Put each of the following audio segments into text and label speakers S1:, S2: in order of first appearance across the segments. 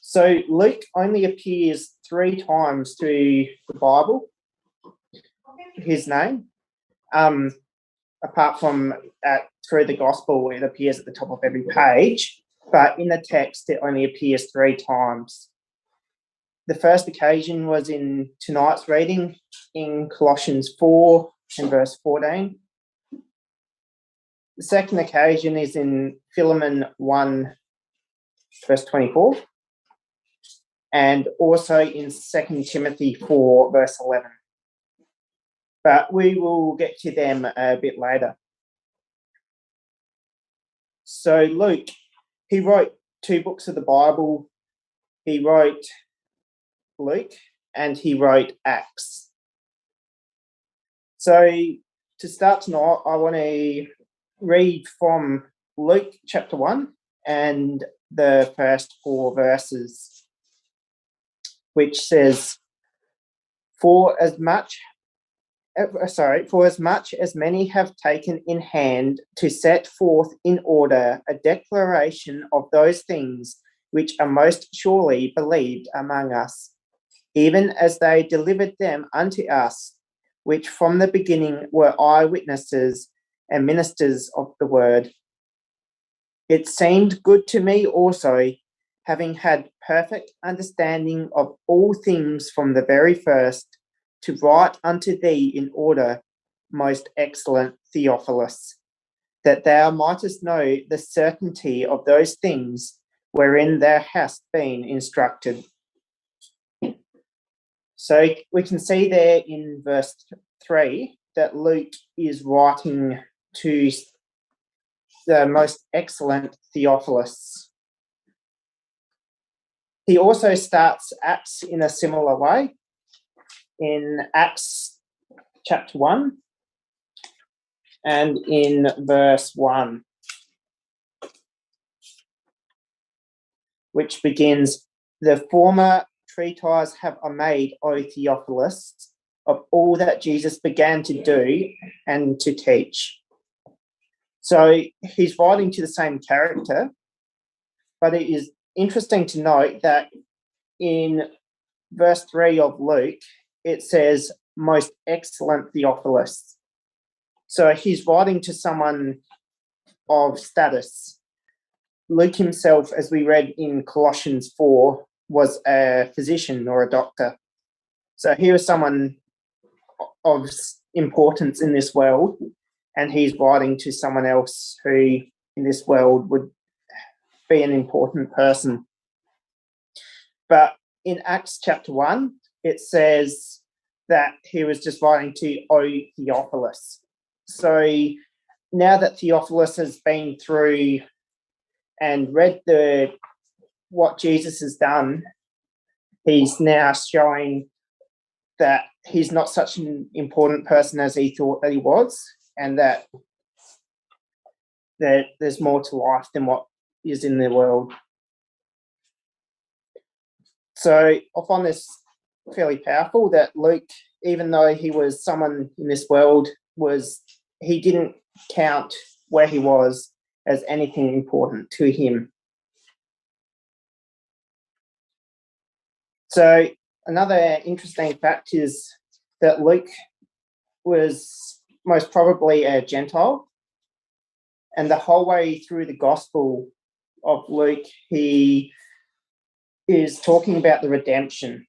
S1: So Luke only appears 3 times to the Bible, his name. Apart from through the gospel, it appears at the top of every page, but in the text, it only appears 3 times. The first occasion was in tonight's reading in Colossians 4 and verse 14. The second occasion is in Philemon 1, verse 24, and also in 2 Timothy 4, verse 11. But we will get to them a bit later. So Luke, he wrote 2 books of the Bible. He wrote Luke and he wrote Acts. So to start tonight, I want to read from Luke chapter 1 and the first 4 verses, which says, For as much as many have taken in hand to set forth in order a declaration of those things which are most surely believed among us, even as they delivered them unto us, which from the beginning were eyewitnesses and ministers of the word. It seemed good to me also, having had perfect understanding of all things from the very first, to write unto thee in order, most excellent Theophilus, that thou mightest know the certainty of those things wherein thou hast been instructed. So we can see there in verse 3 that Luke is writing to the most excellent Theophilus. He also starts Acts in a similar way. In Acts chapter 1 and in verse 1, which begins, The former treatise have I made, O Theophilus, of all that Jesus began to do and to teach. So he's writing to the same character, but it is interesting to note that in verse 3 of Luke, it says, most excellent Theophilus. So he's writing to someone of status. Luke himself, as we read in Colossians 4, was a physician or a doctor. So he was someone of importance in this world, and he's writing to someone else who in this world would be an important person. But in Acts chapter 1, it says that he was just writing to O Theophilus. So now that Theophilus has been through and read what Jesus has done, he's now showing that he's not such an important person as he thought that he was, and that there's more to life than what is in the world. So I find this fairly powerful, that Luke, even though he was someone in this world, he didn't count where he was as anything important to him. So another interesting fact is that Luke was most probably a Gentile, and the whole way through the Gospel of Luke, he is talking about the redemption.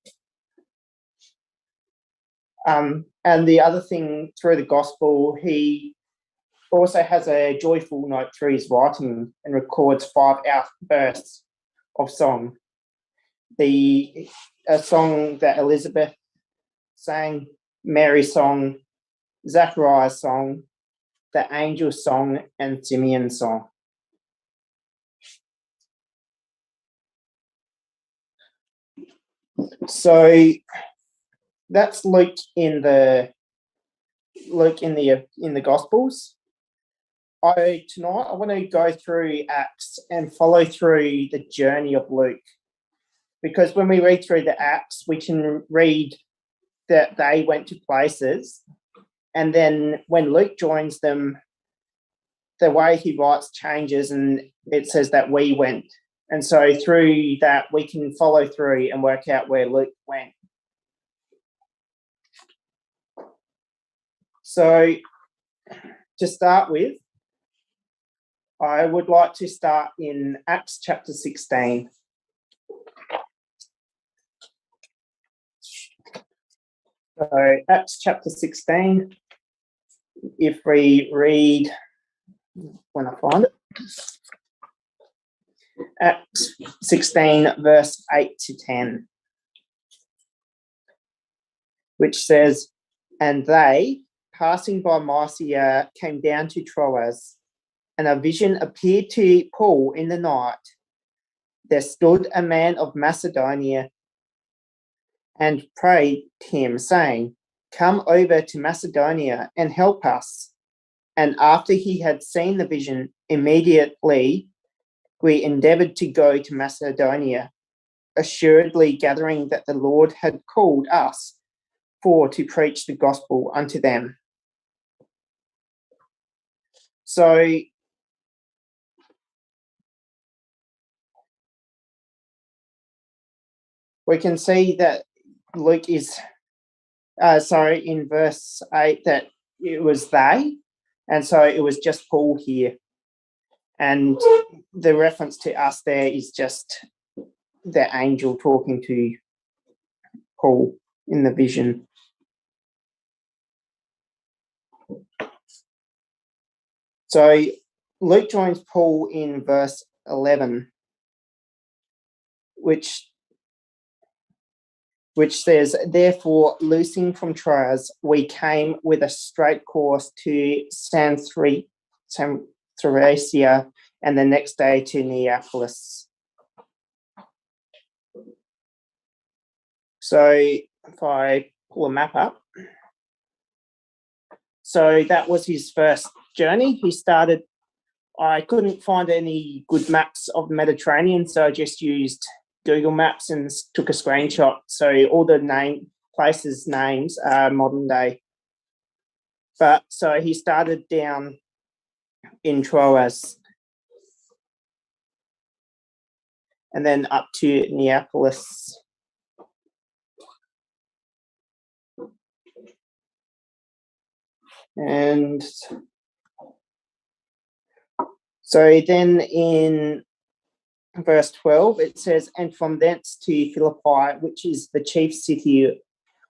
S1: And the other thing through the Gospel, he also has a joyful note through his writing and records 5 outbursts of song. A song that Elizabeth sang, Mary's song, Zachariah's song, the angel's song, and Simeon's song. So that's Luke in the Gospels. Tonight I want to go through Acts and follow through the journey of Luke, because when we read through the Acts, we can read that they went to places, and then when Luke joins them, the way he writes changes, and it says that we went And so through that, we can follow through and work out where Luke went. So to start with, I would like to start in Acts chapter 16. So Acts chapter 16, if we read, when I find it, Acts 16, verse 8 to 10, which says, "And they, passing by Mysia, came down to Troas, and a vision appeared to Paul in the night. There stood a man of Macedonia and prayed him, saying, 'Come over to Macedonia and help us.' And after he had seen the vision, immediately we endeavoured to go to Macedonia, assuredly gathering that the Lord had called us to preach the gospel unto them." So we can see that Luke is, in verse 8, that it was they, and so it was just Paul here. And the reference to us there is just the angel talking to Paul in the vision. So Luke joins Paul in verse 11, which says, "Therefore, loosing from Troas, we came with a straight course to Samothrracia, and the next day to Neapolis." So if I pull a map up, so that was his first journey. He started, I couldn't find any good maps of the Mediterranean, so I just used Google Maps and took a screenshot. So all the places' names are modern day. But so he started down in Troas and then up to Neapolis. And so then in verse 12, it says, "And from thence to Philippi, which is the chief city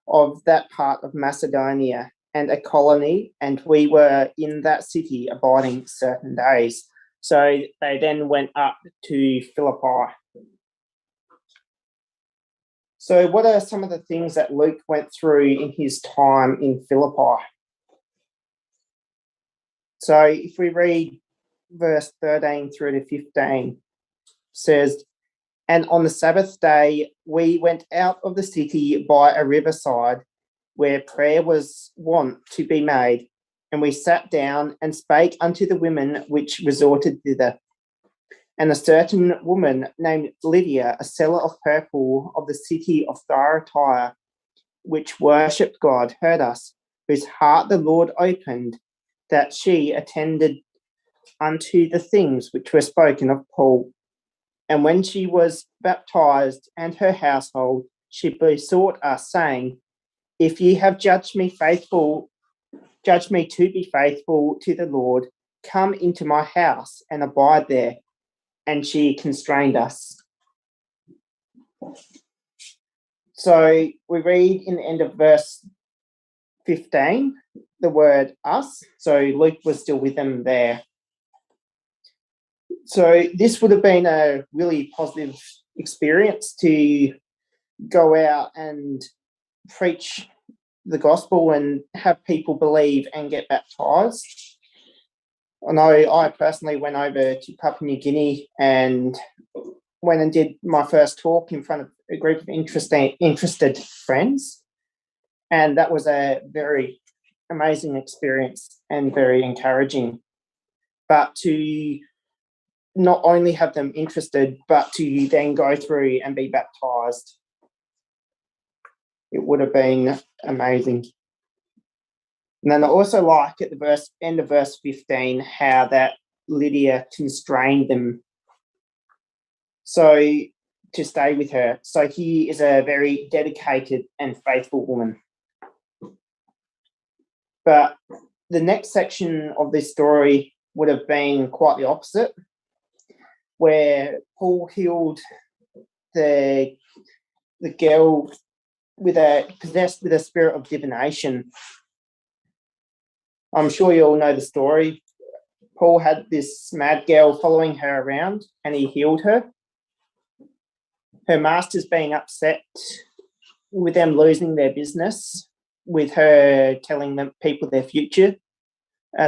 S1: of that part of Macedonia, and a colony, and we were in that city abiding certain days." So they then went up to Philippi. So what are some of the things that Luke went through in his time in Philippi? So if we read verse 13 through to 15, says, "And on the Sabbath day we went out of the city by a riverside where prayer was wont to be made, and we sat down and spake unto the women which resorted thither. And a certain woman named Lydia, a seller of purple of the city of Thyatira, which worshipped God, heard us, whose heart the Lord opened, that she attended unto the things which were spoken of Paul. And when she was baptized and her household, she besought us, saying, If ye have judged me to be faithful to the Lord, come into my house and abide there. And she constrained us." So we read in the end of verse 15 the word us. So Luke was still with them there. So this would have been a really positive experience to go out and preach the gospel and have people believe and get baptized. I know I personally went over to Papua New Guinea and went and did my first talk in front of a group of interested friends, and that was a very amazing experience and very encouraging. But to not only have them interested, but to then go through and be baptized, it would have been amazing. And then I also like at the end of verse 15 how that Lydia constrained them. so to stay with her. So he is a very dedicated and faithful woman. But the next section of this story would have been quite the opposite, where Paul healed the girl possessed with a spirit of divination. I'm sure you all know the story. Paul had this mad girl following her around, and he healed her. Her master's being upset with them losing their business, with her telling them people their future,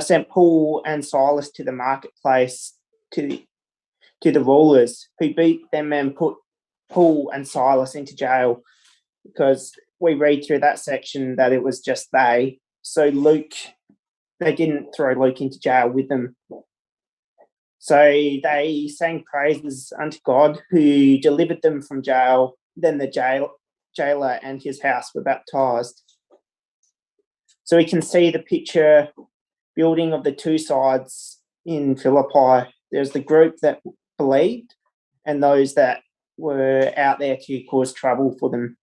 S1: sent Paul and Silas to the marketplace to the rulers, who beat them and put Paul and Silas into jail, because we read through that section that it was just they. So they didn't throw Luke into jail with them. So they sang praises unto God, who delivered them from jail. Then the jailer and his house were baptized. So we can see the picture building of the two sides in Philippi. There's the group that believed and those that were out there to cause trouble for them.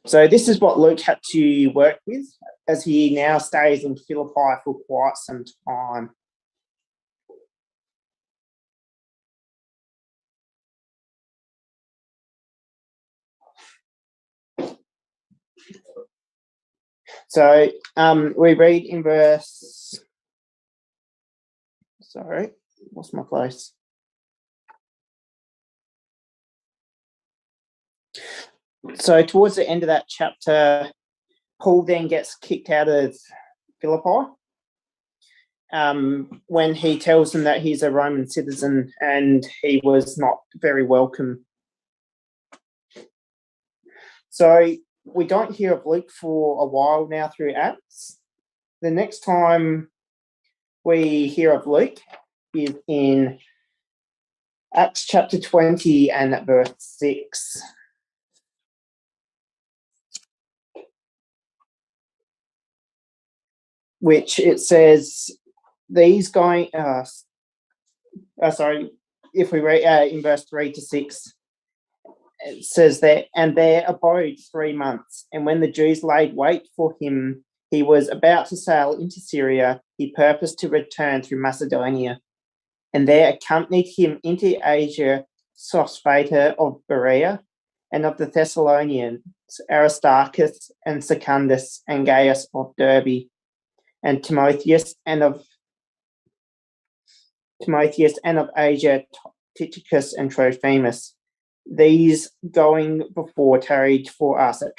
S1: So this is what Luke had to work with, as he now stays in Philippi for quite some time. So we read in verse... Sorry, lost my place. So towards the end of that chapter, Paul then gets kicked out of Philippi when he tells them that he's a Roman citizen and he was not very welcome. So we don't hear of Luke for a while now through Acts. The next time we hear of Luke is in Acts chapter 20 and verse 6. Which it says, if we read in verse 3 to 6, it says that, and there abode 3 months, and when the Jews laid wait for him, he was about to sail into Syria, he purposed to return through Macedonia, and there accompanied him into Asia Sospater of Berea, and of the Thessalonians, Aristarchus and Secundus and Gaius of Derbe, and Timotheus, and of Asia, Tychicus and Trophimus. These going before tarried for us at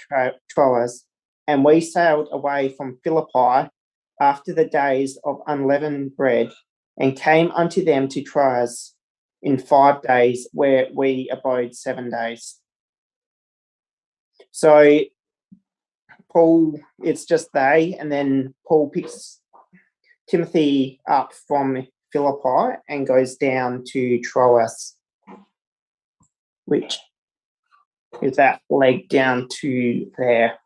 S1: Troas, and we sailed away from Philippi after the days of unleavened bread, and came unto them to Troas in 5 days, where we abode 7 days. So Paul, it's just they, and then Paul picks Timothy up from Philippi and goes down to Troas, which is that leg down to there.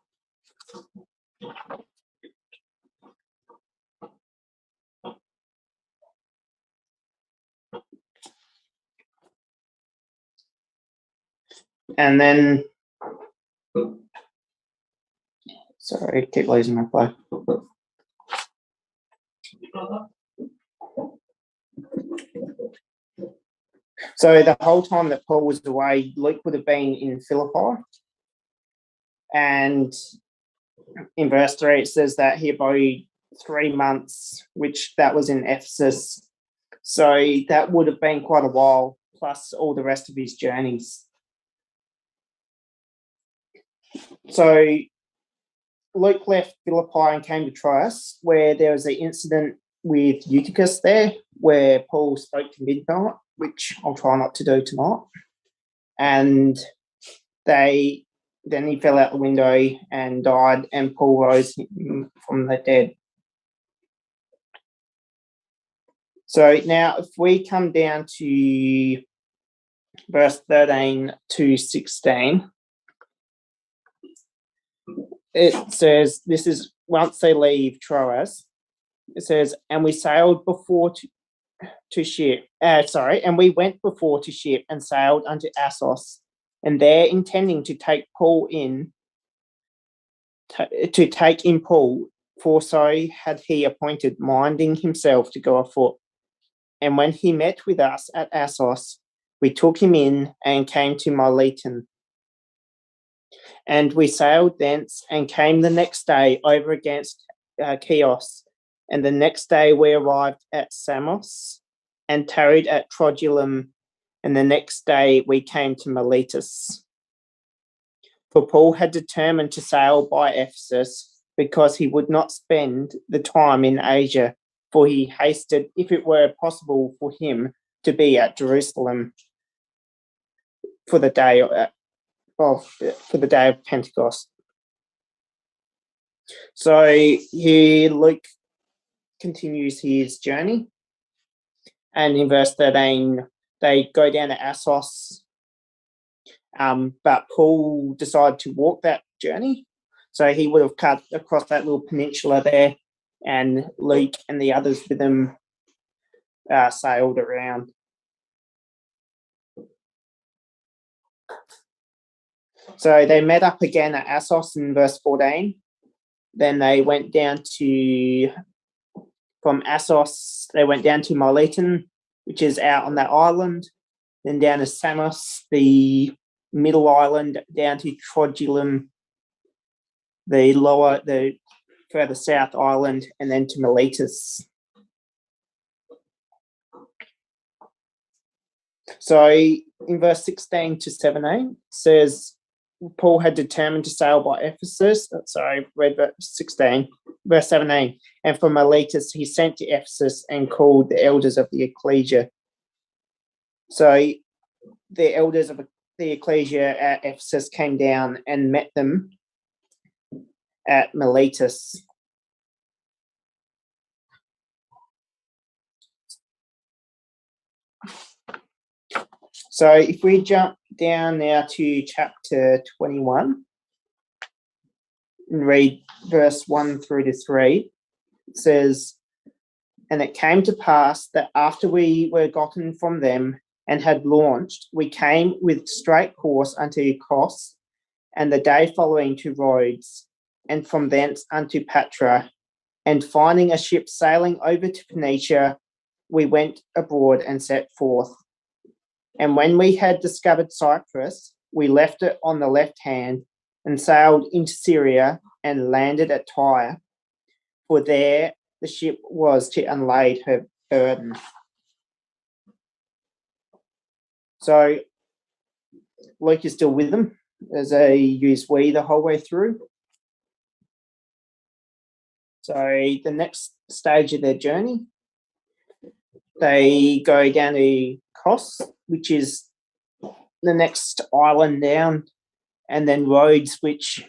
S1: And then, sorry, I keep losing my flow. So the whole time that Paul was away, Luke would have been in Philippi. And in verse 3, it says that he abode 3 months, which that was in Ephesus. So that would have been quite a while, plus all the rest of his journeys. So Luke left Philippi and came to Troas, where there was an incident with Eutychus there, where Paul spoke to midnight, which I'll try not to do tonight. And then he fell out the window and died, and Paul rose from the dead. So now if we come down to verse 13 to 16, it says, this is once they leave Troas, it says, and we sailed before to ship. And we went before to ship and sailed unto Assos, and there intending to take Paul in, to take in Paul, for so had he appointed, minding himself to go afoot. And when he met with us at Assos, we took him in and came to Mitylene. And we sailed thence and came the next day over against Chios. And the next day we arrived at Samos and tarried at Trogyllium. And the next day we came to Miletus. For Paul had determined to sail by Ephesus, because he would not spend the time in Asia, for he hasted, if it were possible for him, to be at Jerusalem for the day of Pentecost. So here Luke continues his journey, and in verse 13 they go down to Assos, but Paul decided to walk that journey, so he would have cut across that little peninsula there, and Luke and the others with him sailed around. So they met up again at Assos in verse 14. Then they went down from Assos, they went down to Mitylene, which is out on that island, then down to Samos, the middle island, down to Trogyllium, the further south island, and then to Miletus. So in verse 16 to 17 says, Paul had determined to sail by Ephesus. Sorry, read verse 16. Verse 17. And from Miletus he sent to Ephesus and called the elders of the ecclesia. So the elders of the ecclesia at Ephesus came down and met them at Miletus. So if we jump down now to chapter 21 and read verse 1 through to 3, it says, And it came to pass that after we were gotten from them and had launched, we came with straight course unto Kos, and the day following to Rhodes, and from thence unto Patra. And finding a ship sailing over to Phoenicia, we went abroad and set forth. And when we had discovered Cyprus, we left it on the left hand and sailed into Syria and landed at Tyre, for there the ship was to unlade her burden. So Luke is still with them as they use we the whole way through. So the next stage of their journey, they go down to Kos, which is the next island down, and then Rhodes, which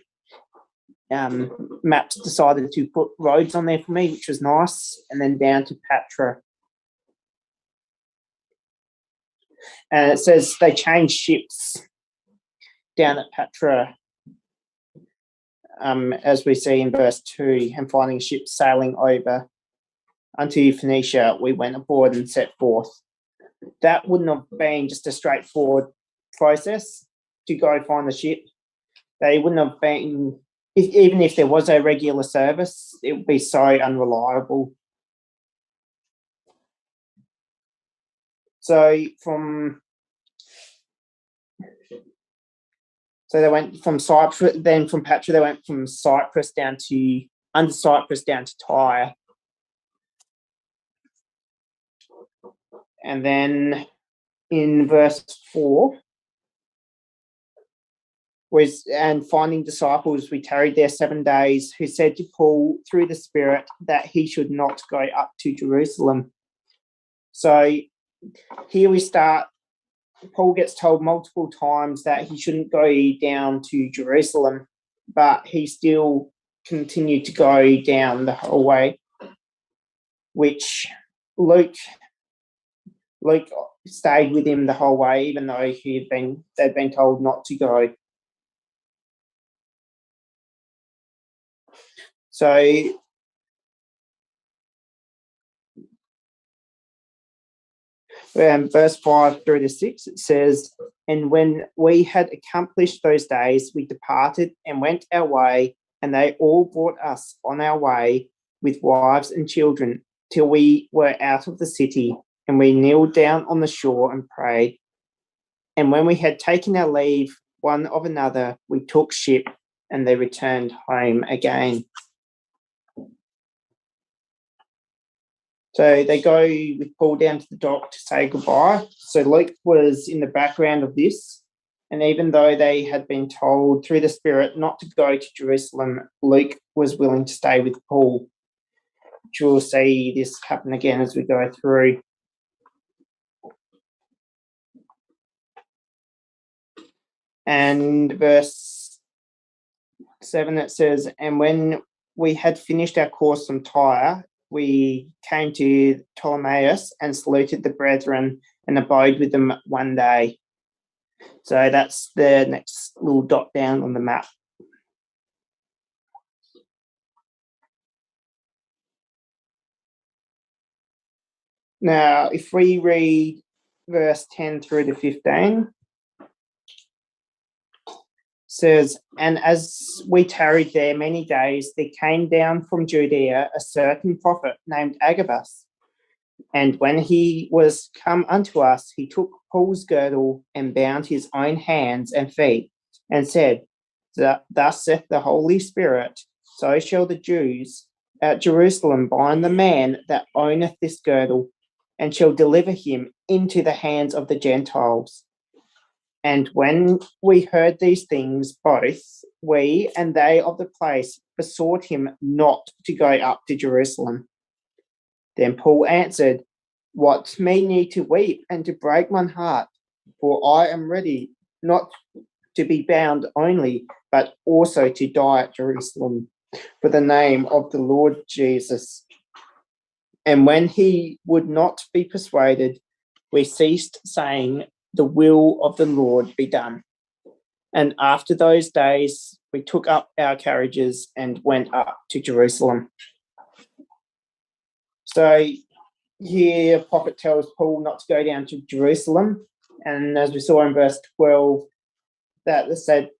S1: Maps decided to put Rhodes on there for me, which was nice, and then down to Patra. And it says they changed ships down at Patra, as we see in verse 2, and finding ships sailing over unto Phoenicia, we went aboard and set forth. That wouldn't have been just a straightforward process to go find the ship. They wouldn't have been, even if there was a regular service, it would be so unreliable. So they went from Cyprus, then from Patra, they went from Cyprus down to Tyre. And then in verse 4, and finding disciples, we tarried there 7 days, who said to Paul through the Spirit that he should not go up to Jerusalem. So here we start. Paul gets told multiple times that he shouldn't go down to Jerusalem, but he still continued to go down the whole way, which Luke stayed with him the whole way, even though they'd been told not to go. So Verse 5 through to 6, it says, "And when we had accomplished those days, we departed and went our way, and they all brought us on our way with wives and children till we were out of the city, and we kneeled down on the shore and prayed. And when we had taken our leave one of another, we took ship, and they returned home again." So they go with Paul down to the dock to say goodbye. So Luke was in the background of this. And even though they had been told through the Spirit not to go to Jerusalem, Luke was willing to stay with Paul. Which we'll see this happen again as we go through. And verse 7, it says, "And when we had finished our course from Tyre, we came to Ptolemais and saluted the brethren and abode with them one day." So that's the next little dot down on the map. Now, if we read verse 10 through to 15, says, "And as we tarried there many days, there came down from Judea a certain prophet named Agabus. And when he was come unto us, he took Paul's girdle and bound his own hands and feet, and said, Thus saith the Holy Spirit, so shall the Jews at Jerusalem bind the man that owneth this girdle, and shall deliver him into the hands of the Gentiles. And when we heard these things, both we and they of the place besought him not to go up to Jerusalem. Then Paul answered, What mean ye to weep and to break mine heart? For I am ready not to be bound only, but also to die at Jerusalem for the name of the Lord Jesus. And when he would not be persuaded, we ceased, saying, The will of the Lord be done. And after those days, we took up our carriages and went up to Jerusalem." So here, prophet tells Paul not to go down to Jerusalem. And as we saw in verse 12, that it said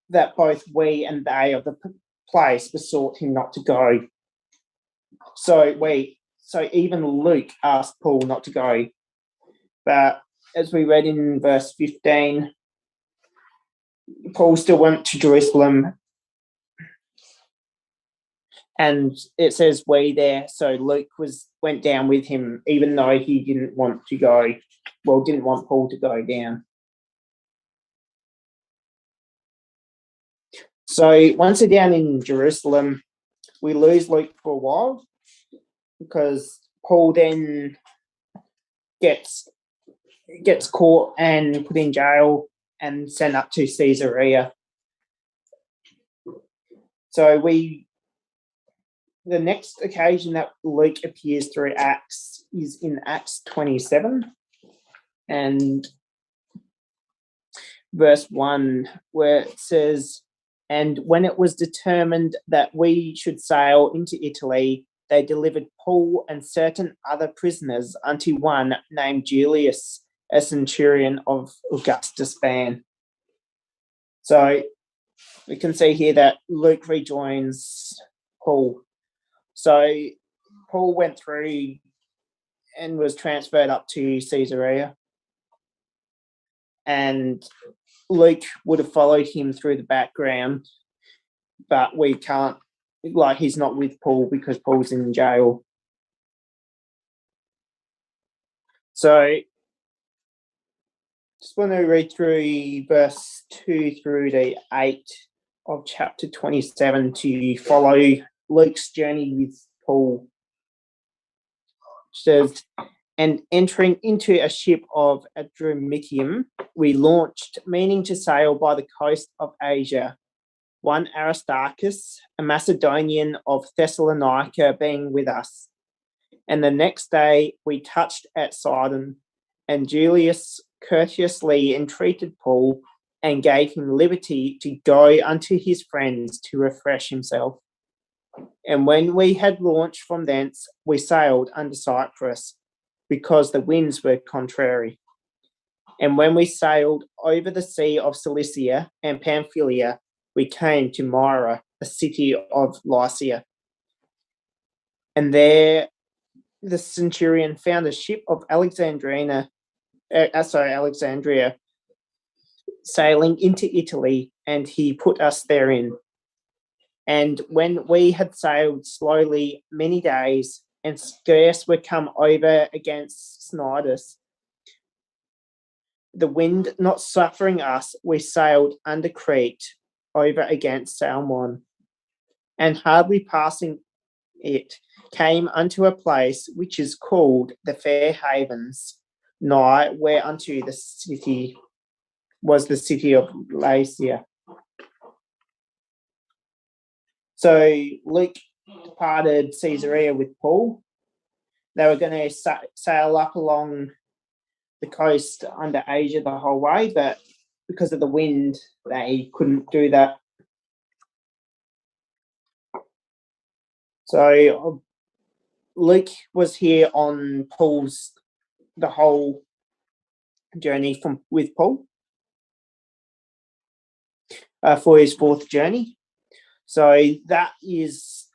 S1: that both we and they of the place besought him not to go. So even Luke asked Paul not to go. But as we read in verse 15, Paul still went to Jerusalem, and it says we there, so Luke went down with him, even though he didn't want to go. Well, didn't want Paul to go down. So once they're down in Jerusalem, we lose Luke for a while, because Paul then gets caught and put in jail and sent up to Caesarea. So the next occasion that Luke appears through Acts is in Acts 27 and verse 1, where it says, "And when it was determined that we should sail into Italy, they delivered Paul and certain other prisoners unto one named Julius, a centurion of Augustus' band." So we can see here that Luke rejoins Paul. So Paul went through and was transferred up to Caesarea, and Luke would have followed him through the background, but we can't, he's not with Paul because Paul's in jail. So just want to read through verse 2 through to 8 of chapter 27 to follow Luke's journey with Paul. It says, "And entering into a ship of Adramyttium, we launched, meaning to sail by the coast of Asia, one Aristarchus, a Macedonian of Thessalonica, being with us. And the next day we touched at Sidon, and Julius courteously entreated Paul and gave him liberty to go unto his friends to refresh himself. And when we had launched from thence, we sailed unto Cyprus, because the winds were contrary. And when we sailed over the sea of Cilicia and Pamphylia, we came to Myra, a city of Lycia. And there the centurion found a ship of Alexandria, sailing into Italy, and he put us therein. And when we had sailed slowly many days, and scarce were come over against Cnidus, the wind not suffering us, we sailed under Crete over against Salmon, and hardly passing it, came unto a place which is called the Fair Havens, nigh whereunto the city was the city of Lycia. So Luke departed Caesarea with Paul. They were going to sail up along the coast under Asia the whole way, but because of the wind, they couldn't do that. So Luke was here on Paul's the whole journey with Paul for his fourth journey. So that is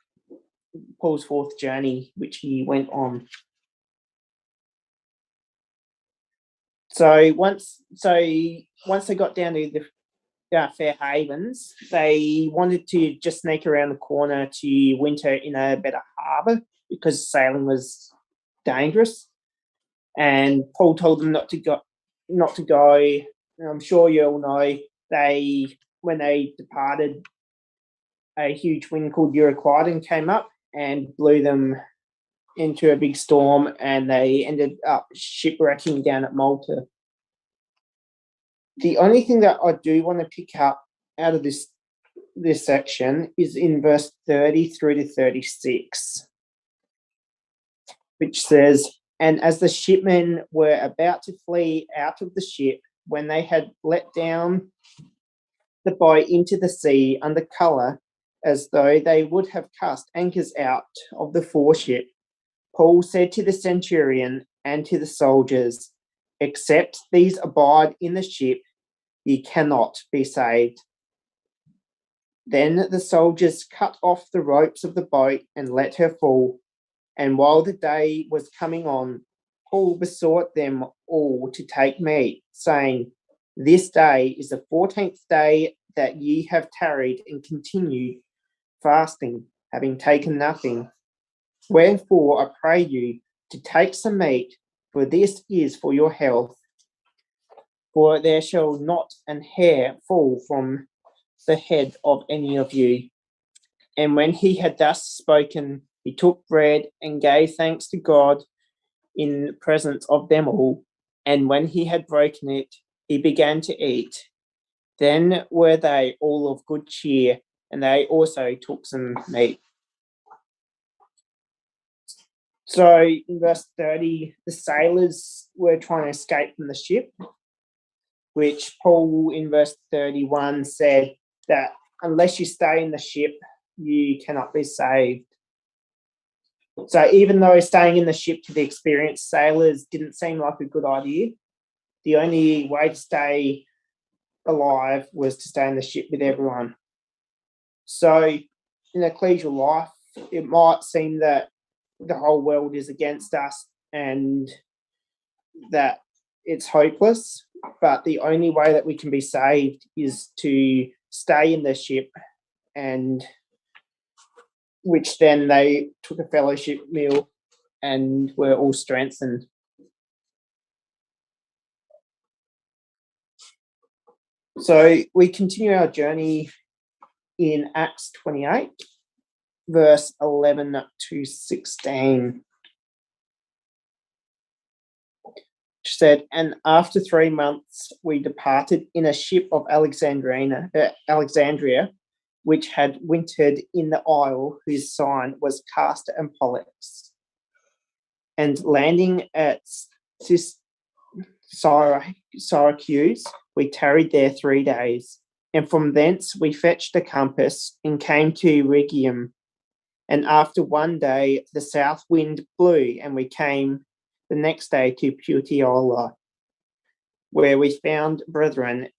S1: Paul's fourth journey, which he went on. So once they got down to the Fair Havens, they wanted to just sneak around the corner to winter in a better harbour because sailing was dangerous. And Paul told them not to go. And I'm sure you all know when they departed, a huge wind called Euroclydon came up and blew them into a big storm, and they ended up shipwrecking down at Malta. The only thing that I do want to pick up out of this section is in verse 30 through to 36, which says, "And as the shipmen were about to flee out of the ship, when they had let down the boat into the sea under colour, as though they would have cast anchors out of the foreship, Paul said to the centurion and to the soldiers, Except these abide in the ship, ye cannot be saved. Then the soldiers cut off the ropes of the boat and let her fall. And while the day was coming on, Paul besought them all to take meat, saying, This day is the 14th day that ye have tarried and continued fasting, having taken nothing. Wherefore I pray you to take some meat, for this is for your health. For there shall not an hair fall from the head of any of you. And when he had thus spoken, he took bread and gave thanks to God in presence of them all. And when he had broken it, he began to eat. Then were they all of good cheer, and they also took some meat." So in verse 30, the sailors were trying to escape from the ship, which Paul in verse 31 said that unless you stay in the ship, you cannot be saved. So even though staying in the ship to the experienced sailors didn't seem like a good idea, the only way to stay alive was to stay in the ship with everyone. So in ecclesial life, it might seem that the whole world is against us and that it's hopeless, but the only way that we can be saved is to stay in the ship, and which then they took a fellowship meal and were all strengthened. So we continue our journey in Acts 28, verse 11 to 16. Which said, "And after 3 months we departed in a ship of Alexandria, which had wintered in the isle whose sign was Castor and Pollux. And landing at Syracuse, we tarried there 3 days. And from thence we fetched a compass and came to Rhegium. And after 1 day the south wind blew, and we came the next day to Puteoli, where we found brethren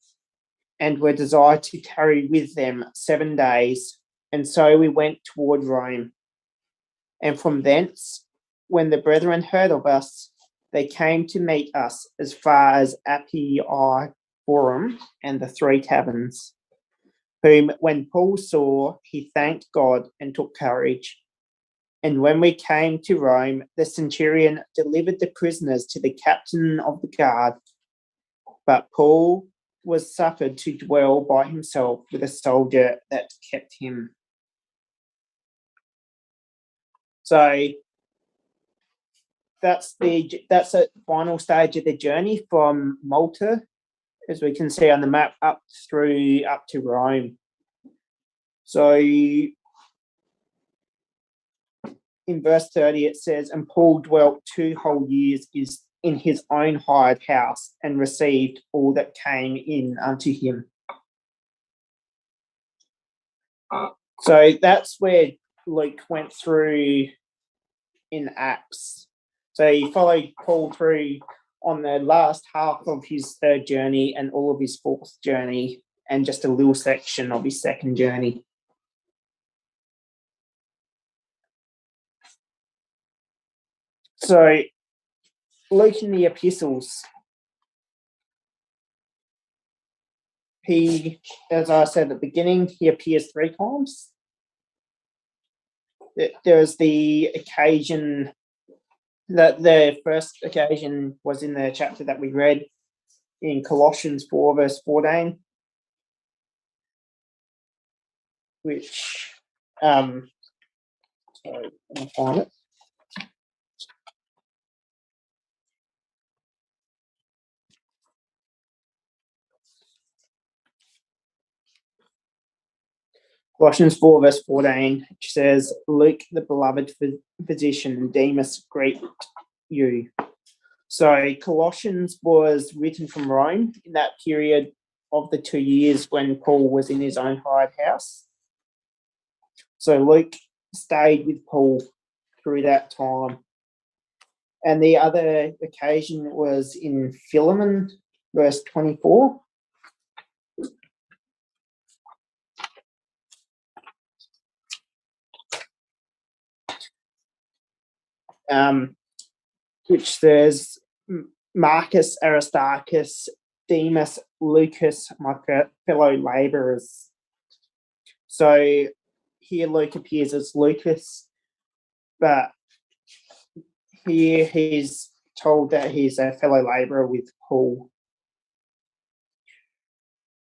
S1: and were desired to tarry with them 7 days, and so we went toward Rome. And from thence, when the brethren heard of us, they came to meet us as far as Appii Forum and the Three Taverns, whom when Paul saw, he thanked God and took courage. And when we came to Rome, the centurion delivered the prisoners to the captain of the guard, but Paul was suffered to dwell by himself with a soldier that kept him. So that's a final stage of the journey from Malta, as we can see on the map, up to Rome. So in verse 30 it says, and Paul dwelt 2 whole years in his own hired house and received all that came in unto him. So that's where Luke went through in Acts. So he followed Paul through on the last half of his third journey and all of his fourth journey, and just a little section of his second journey. So Luke in the epistles, he, as I said at the beginning, he appears 3 times. There's the occasion that the first occasion was in the chapter that we read in Colossians 4 verse 14, which sorry, let me find it. Colossians 4 verse 14, which says, Luke, the beloved physician, and Demas greet you. So Colossians was written from Rome in that period of the 2 years when Paul was in his own hired house. So Luke stayed with Paul through that time. And the other occasion was in Philemon, verse 24. Which says, Marcus, Aristarchus, Demas, Lucas, my fellow labourers. So here Luke appears as Lucas, but here he's told that he's a fellow labourer with Paul.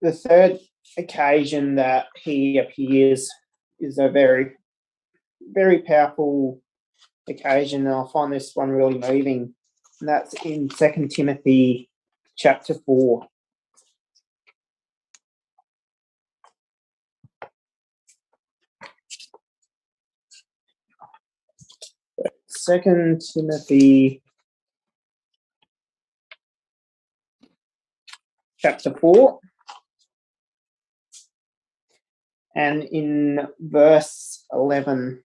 S1: The third occasion that he appears is a very, very powerful occasion, and I find this one really moving, and that's in 2 Timothy chapter 4. Second Timothy chapter 4, and in verse 11,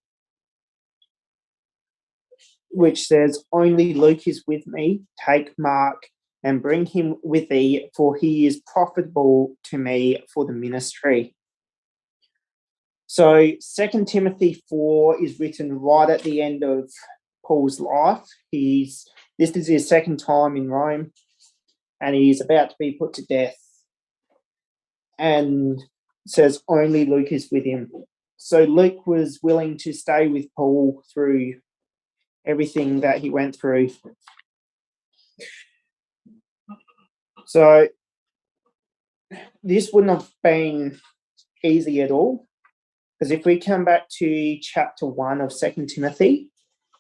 S1: which says, only Luke is with me, take Mark and bring him with thee, for he is profitable to me for the ministry. So 2 Timothy 4 is written right at the end of Paul's life. This is his second time in Rome, and he's about to be put to death. And says only Luke is with him. So Luke was willing to stay with Paul through everything that he went through. So this wouldn't have been easy at all, because if we come back to chapter 1 of 2 Timothy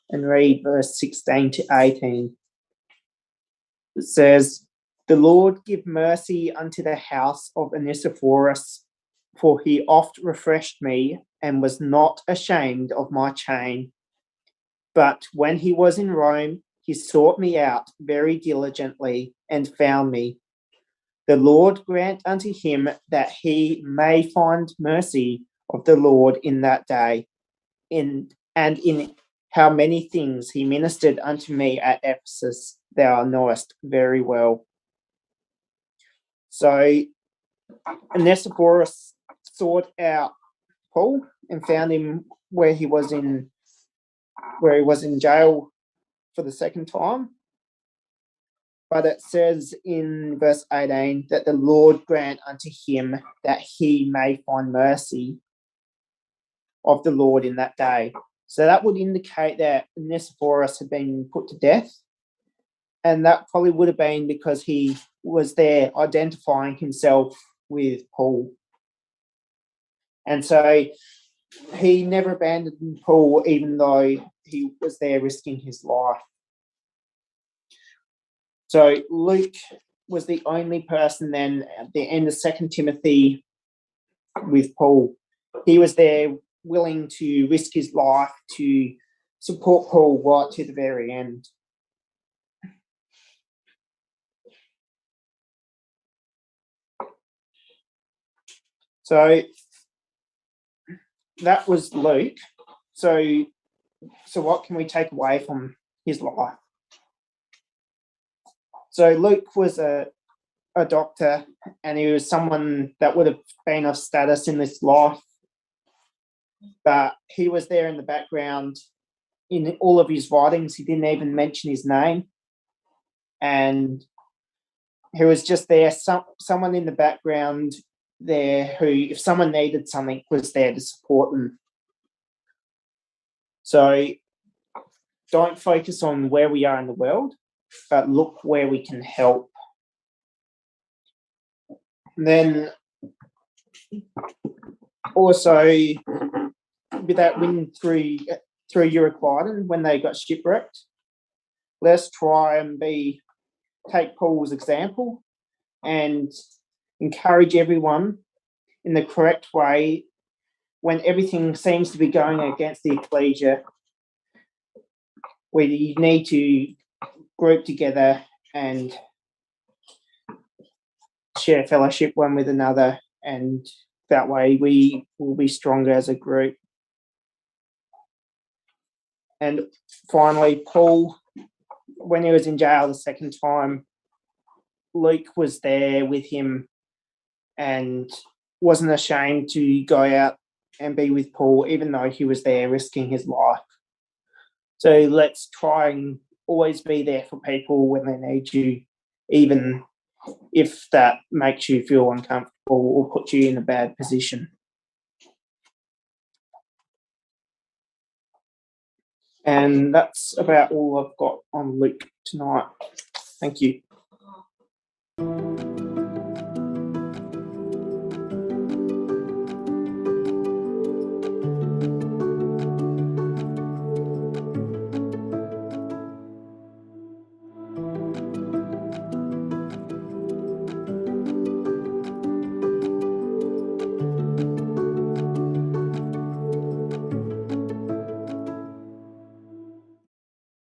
S1: and read verse 16 to 18, it says, the Lord give mercy unto the house of Onesiphorus, for he oft refreshed me and was not ashamed of my chain. But when he was in Rome, he sought me out very diligently and found me. The Lord grant unto him that he may find mercy of the Lord in that day, and in how many things he ministered unto me at Ephesus, thou knowest very well. So Onesiphorus sought out Paul and found him where he was in jail for the second time. But it says in verse 18 that the Lord grant unto him that he may find mercy of the Lord in that day. So that would indicate that Onesiphorus had been put to death. And that probably would have been because he was there identifying himself with Paul. And so he never abandoned Paul, even though he was there risking his life. So Luke was the only person then at the end of 2 Timothy with Paul. He was there willing to risk his life to support Paul right to the very end. So that was Luke. So what can we take away from his life? So Luke was a doctor, and he was someone that would have been of status in this life, but he was there in the background in all of his writings. He didn't even mention his name, and he was just there, someone in the background there who, if someone needed something, was there to support them. So don't focus on where we are in the world, but look where we can help. And then also with that wind through Euroclydon when they got shipwrecked, let's try and take Paul's example and encourage everyone in the correct way when everything seems to be going against the ecclesia. We need to group together and share fellowship one with another, and that way we will be stronger as a group. And finally, Paul, when he was in jail the second time, Luke was there with him and wasn't ashamed to go out and be with Paul, even though he was there risking his life. So let's try and always be there for people when they need you, even if that makes you feel uncomfortable or puts you in a bad position. And that's about all I've got on Luke tonight. Thank you.